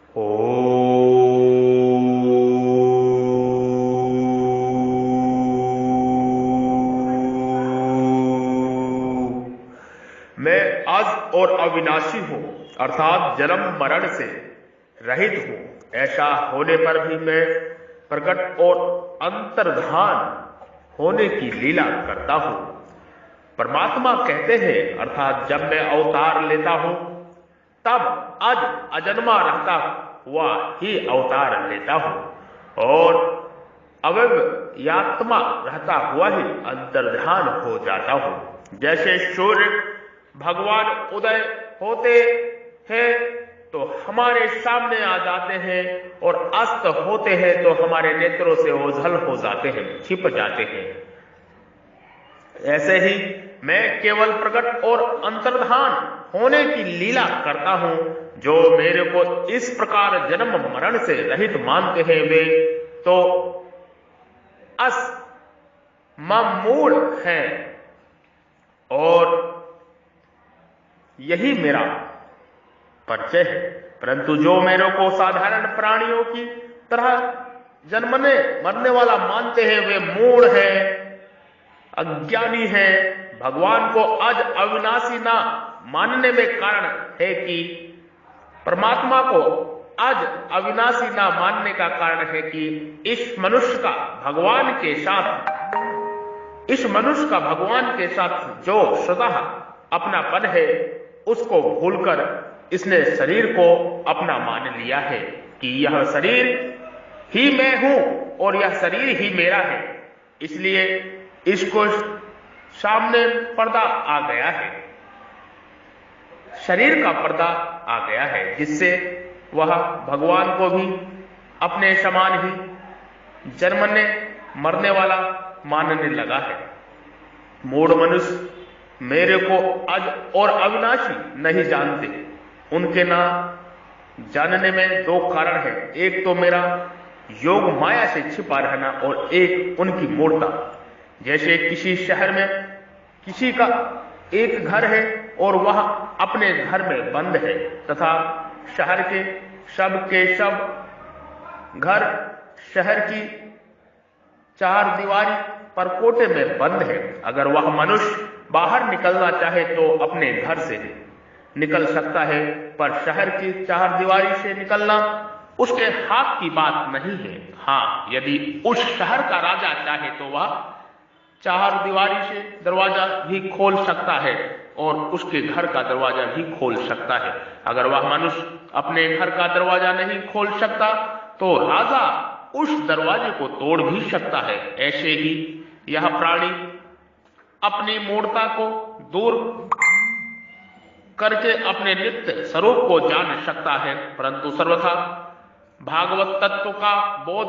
ओ मैं अज और अविनाशी हूं, अर्थात जन्म मरण से रहित हूं। ऐसा होने पर भी मैं प्रकट और अंतर्धान होने की लीला करता हूं। परमात्मा कहते हैं, अर्थात जब मैं अवतार लेता हूं तब अज अजन्मा रहता हुआ ही अवतार लेता हूं और अव्ययात्मा रहता हुआ ही अंतर्धान हो जाता हूं। जैसे सूर्य भगवान उदय होते हैं तो हमारे सामने आ जाते हैं और अस्त होते हैं तो हमारे नेत्रों से ओझल हो जाते हैं, छिप जाते हैं। ऐसे ही मैं केवल प्रकट और अंतर्धान होने की लीला करता हूं। जो मेरे को इस प्रकार जन्म मरण से रहित मानते हैं वे तो मूढ़ हैं और यही मेरा परिचय है। परंतु जो मेरे को साधारण प्राणियों की तरह जन्मने मरने वाला मानते हैं वे मूढ़ हैं, अज्ञानी है। भगवान को अज अविनाशी ना मानने में कारण है कि परमात्मा को अज अविनाशी ना मानने का कारण है कि इस मनुष्य का भगवान के साथ जो स्वतः अपनापन है उसको भूलकर इसने शरीर को अपना मान लिया है कि यह शरीर ही मैं हूं और यह शरीर ही मेरा है। इसलिए इसको सामने पर्दा आ गया है, शरीर का पर्दा आ गया है, जिससे वह भगवान को भी अपने समान ही जन्मने मरने वाला मानने लगा है। मूढ़ मनुष्य मेरे को अज और अविनाशी नहीं जानते। उनके ना जानने में दो कारण है, एक तो मेरा योग माया से छिपा रहना और एक उनकी मूढ़ता। जैसे किसी शहर में किसी का एक घर है और वह अपने घर में बंद है तथा शहर के सब घर शहर की चार दीवारी परकोटे में बंद है। अगर वह मनुष्य बाहर निकलना चाहे तो अपने घर से निकल सकता है, पर शहर की चार दीवारी से निकलना उसके हाथ की बात नहीं है। हाँ, यदि उस शहर का राजा चाहे तो वह चार दीवारी से दरवाजा भी खोल सकता है और उसके घर का दरवाजा भी खोल सकता है। अगर वह मनुष्य अपने घर का दरवाजा नहीं खोल सकता तो राजा उस दरवाजे को तोड़ भी सकता है। ऐसे ही यह प्राणी अपनी मूढ़ता को दूर करके अपने नित्य स्वरूप को जान सकता है, परंतु सर्वथा भागवत तत्व का बोध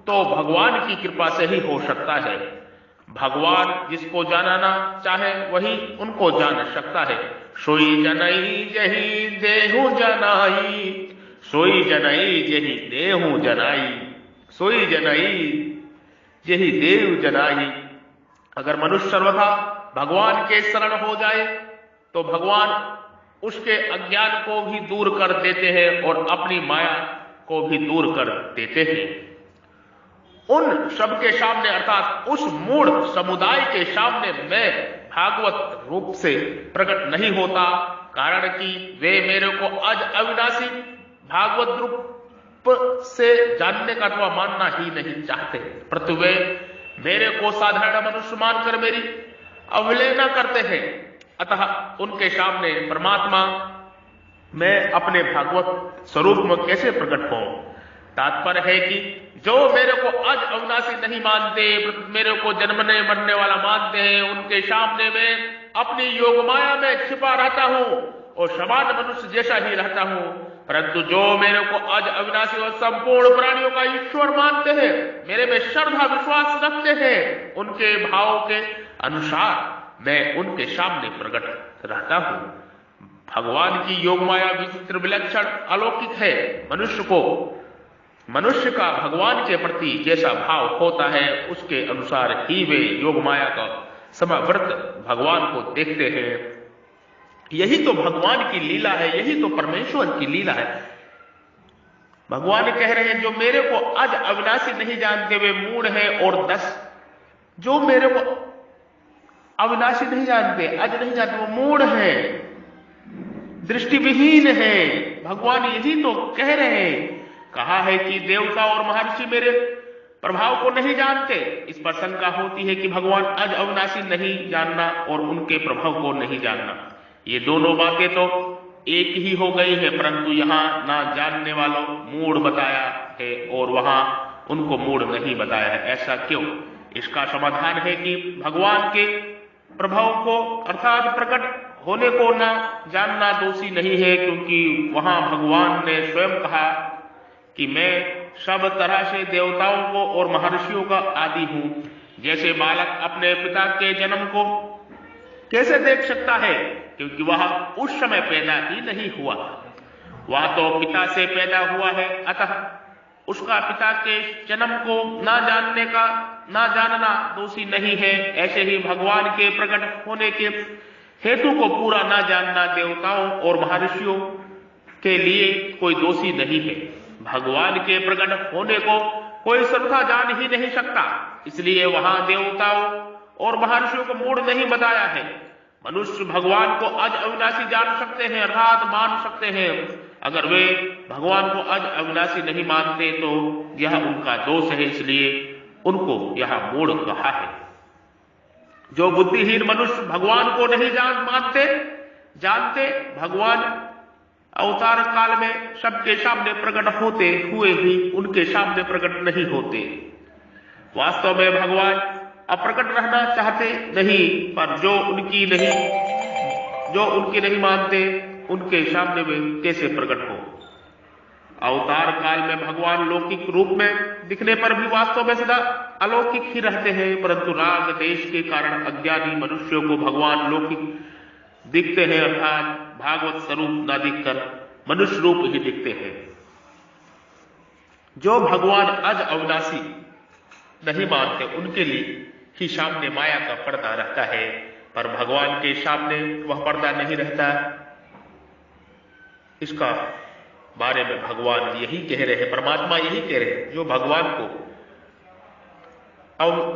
तो भगवान की कृपा से ही हो सकता है। भगवान जिसको जानना चाहे वही उनको जान सकता है। सोई जनई जही देहु जनाई, सोई जनई जही देहु जनाई, सोई जनई जही देव जनाई। अगर मनुष्य सर्वथा भगवान के शरण हो जाए तो भगवान उसके अज्ञान को भी दूर कर देते हैं और अपनी माया को भी दूर कर देते हैं। उन सबके सामने अर्थात उस मूढ़ समुदाय के सामने मैं भागवत रूप से प्रकट नहीं होता, कारण कि वे मेरे को अज अविनाशी भागवत रूप से जानने का अथवा मानना ही नहीं चाहते। परंतु वे मेरे को साधारण मनुष्य मानकर मेरी अवहेलना करते हैं। अतः उनके सामने परमात्मा मैं अपने भागवत स्वरूप में कैसे प्रकट होऊं? तात्पर्य है कि जो मेरे को अज अविनाशी नहीं मानते, मेरे को जन्मने मरने वाला मानते हैं, उनके सामने मैं अपनी योग माया में छिपा रहता हूं और समान मनुष्य जैसा ही रहता हूं। परंतु जो मेरे को अज अविनाशी और संपूर्ण प्राणियों का ईश्वर मानते हैं, मेरे में श्रद्धा विश्वास रखते हैं, उनके भावों के अनुसार मैं उनके सामने प्रकट रहता हूं। भगवान की योग माया विचित्र विलक्षण अलौकिक है। मनुष्य का भगवान के प्रति जैसा भाव होता है उसके अनुसार ही वे योग माया का समावृत भगवान को देखते हैं। यही तो भगवान की लीला है, यही तो परमेश्वर की लीला है। भगवान कह रहे हैं जो मेरे को अज अविनाशी नहीं जानते वे मूढ़ है। और 10 जो मेरे को अविनाशी नहीं जानते, अज नहीं जानते, वो मूढ़ है, दृष्टिविहीन है। भगवान यही तो कह रहे हैं। कहा है कि देवता और महर्षि मेरे प्रभाव को नहीं जानते। इस पर शंका होती है कि भगवान अज अविनाशी नहीं जानना और उनके प्रभाव को नहीं जानना, ये दोनों बातें तो एक ही हो गई है, परंतु यहां ना जानने वालों मूढ़ बताया है और वहां उनको मूढ़ नहीं बताया है। ऐसा क्यों? इसका समाधान है कि भगवान के प्रभाव को अर्थात प्रकट होने को ना जानना दोषी नहीं है, क्योंकि वहां भगवान ने स्वयं कहा कि मैं सब तरह से देवताओं को और महर्षियों का आदि हूं। जैसे बालक अपने पिता के जन्म को कैसे देख सकता है, क्योंकि वह उस समय पैदा ही नहीं हुआ, वह तो पिता से पैदा हुआ है, अतः उसका पिता के जन्म को ना जानना दोषी नहीं है। ऐसे ही भगवान के प्रकट होने के हेतु को पूरा ना जानना देवताओं और महर्षियों के लिए कोई दोषी नहीं है। भगवान के प्रकट होने को कोई सर्वथा जान ही नहीं सकता, इसलिए वहां देवताओं और महर्षियों को मूढ़ नहीं बताया है। मनुष्य भगवान को अज अविनाशी जान सकते हैं, अर्थात मान सकते हैं। अगर वे भगवान को अज अविनाशी नहीं मानते तो यह उनका दोष है, इसलिए उनको यह मूढ़ कहा है। जो बुद्धिहीन मनुष्य भगवान को नहीं जानते, भगवान अवतार काल में सबके सामने प्रकट होते हुए भी उनके सामने प्रकट नहीं होते। वास्तव में भगवान अप्रकट रहना चाहते नहीं, पर जो उनकी नहीं मानते उनके सामने वे कैसे प्रकट हो। अवतार काल में भगवान लौकिक रूप में दिखने पर भी वास्तव में सदा अलौकिक ही रहते हैं, परंतु राग देश के कारण अज्ञानी मनुष्यों को भगवान लौकिक दिखते हैं, अर्थात भागवत स्वरूप न दिखकर मनुष्य रूप ही दिखते हैं। जो भगवान अज अविनाशी नहीं मानते उनके लिए ही सामने माया का पर्दा रहता है, पर भगवान के सामने वह पर्दा नहीं रहता। इसका बारे में भगवान यही कह रहे हैं, परमात्मा यही कह रहे हैं, जो भगवान को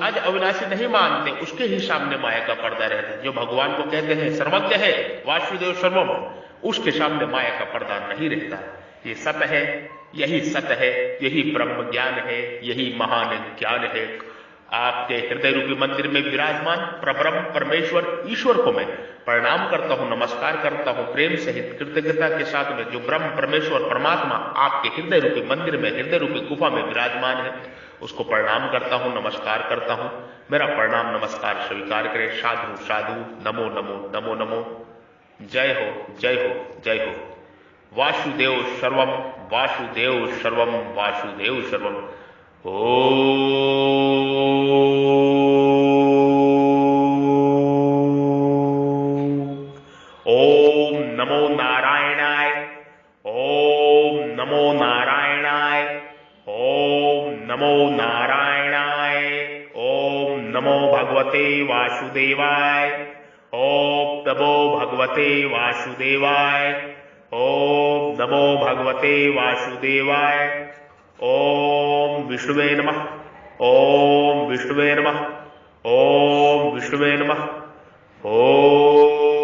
अज अविनाशी नहीं मानते उसके ही सामने माया का पर्दा रहता है। जो भगवान को कहते हैं सर्वज्ञ है, वासुदेव सर्वम, उसके सामने माया का पर्दा नहीं रहता। ये सत्य है, यही सत्य है, यही ब्रह्म ज्ञान है, यही महान ज्ञान है। आपके हृदय रूपी मंदिर में विराजमान परब्रह्म परमेश्वर ईश्वर को मैं प्रणाम करता हूं, नमस्कार करता हूं, प्रेम सहित कृतज्ञता के साथ में। जो ब्रह्म परमेश्वर परमात्मा आपके हृदय रूपी मंदिर में, हृदय रूपी गुफा में विराजमान है, उसको प्रणाम करता हूं, नमस्कार करता हूं। मेरा प्रणाम नमस्कार स्वीकार करें। साधु साधु, नमो नमो नमो नमो। जय हो जय हो जय हो। वासुदेव सर्वम, वासुदेव सर्वम, वासुदेव सर्वम। ओम नमो नारायणाय, ओम नमो नारायणाय, ओम नमो नारायणाय, ओम नमो भगवते वासुदेवाय, ओम नमो भगवते वासुदेवाय, ओम नमो भगवते वासुदेवाय। ओम विष्णुवे नमः, ओम विष्णुवे नमः, ओम विष्णुवे नमः। ओम